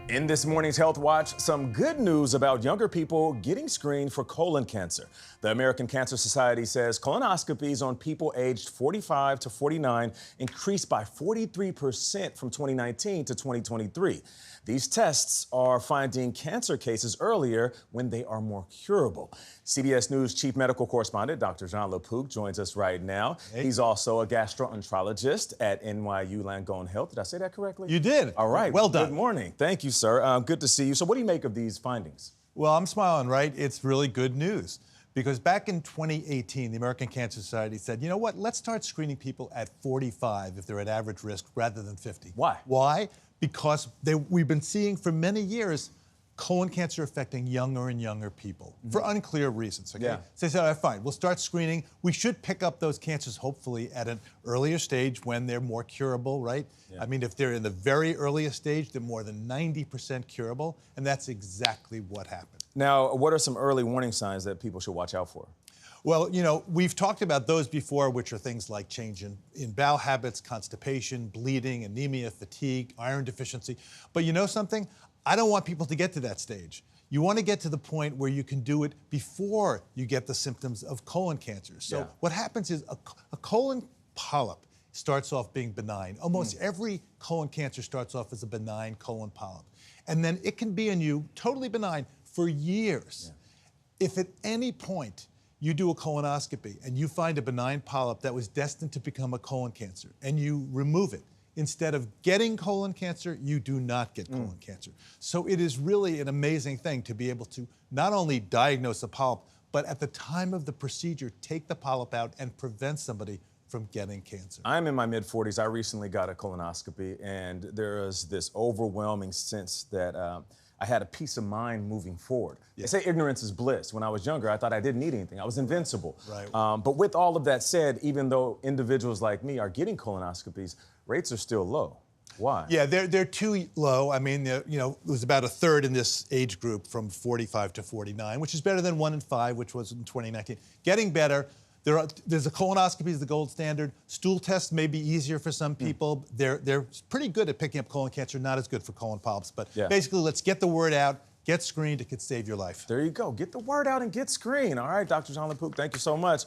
In this morning's Health Watch, some good news about younger people getting screened for colon cancer. The American Cancer Society says colonoscopies on people aged 45 to 49 increased by 43% from 2019 to 2023. These tests are finding cancer cases earlier when they are more curable. CBS News chief medical correspondent Dr. Jon LaPook joins us right now. Hey. He's also a gastroenterologist at NYU Langone Health. Did I say that correctly? You did. All right. Well done. Good morning. Thank you, sir. Good to see you. So what do you make of these findings? Well, I'm smiling, right? It's really good news. Because back in 2018, the American Cancer Society said, you know what, let's start screening people at 45 if they're at average risk rather than 50. Why? Why? Because we've been seeing for many years colon cancer affecting younger and younger people for unclear reasons, okay? Yeah. So they said, all right, fine, we'll start screening. We should pick up those cancers, hopefully, at an earlier stage when they're more curable, right? Yeah. I mean, if they're in the very earliest stage, they're more than 90% curable, and that's exactly what happened. Now, what are some early warning signs that people should watch out for? Well, you know, we've talked about those before, which are things like change in bowel habits, constipation, bleeding, anemia, fatigue, iron deficiency. But you know something? I don't want people to get to that stage. You want to get to the point where you can do it before you get the symptoms of colon cancer. So what happens is a colon polyp starts off being benign. Almost every colon cancer starts off as a benign colon polyp. And then it can be in you, totally benign, for years. Yeah. If at any point you do a colonoscopy and you find a benign polyp that was destined to become a colon cancer and you remove it, instead of getting colon cancer, you do not get colon cancer. So it is really an amazing thing to be able to not only diagnose a polyp, but at the time of the procedure, take the polyp out and prevent somebody from getting cancer. I'm in my mid-40s. I recently got a colonoscopy, and there is this overwhelming sense that I had a peace of mind moving forward. Yeah. They say ignorance is bliss. When I was younger, I thought I didn't need anything. I was invincible. Right. But with all of that said, even though individuals like me are getting colonoscopies, rates are still low. Why? Yeah, they're too low. I mean, you know, it was about a third in this age group from 45 to 49, which is better than 1 in 5, which was in 2019. Getting better. There's a colonoscopy is the gold standard. Stool tests may be easier for some people. They're pretty good at picking up colon cancer, not as good for colon polyps. But basically, let's get the word out, get screened. It could save your life. There you go. Get the word out and get screened. All right, Dr. Jon LaPook, thank you so much.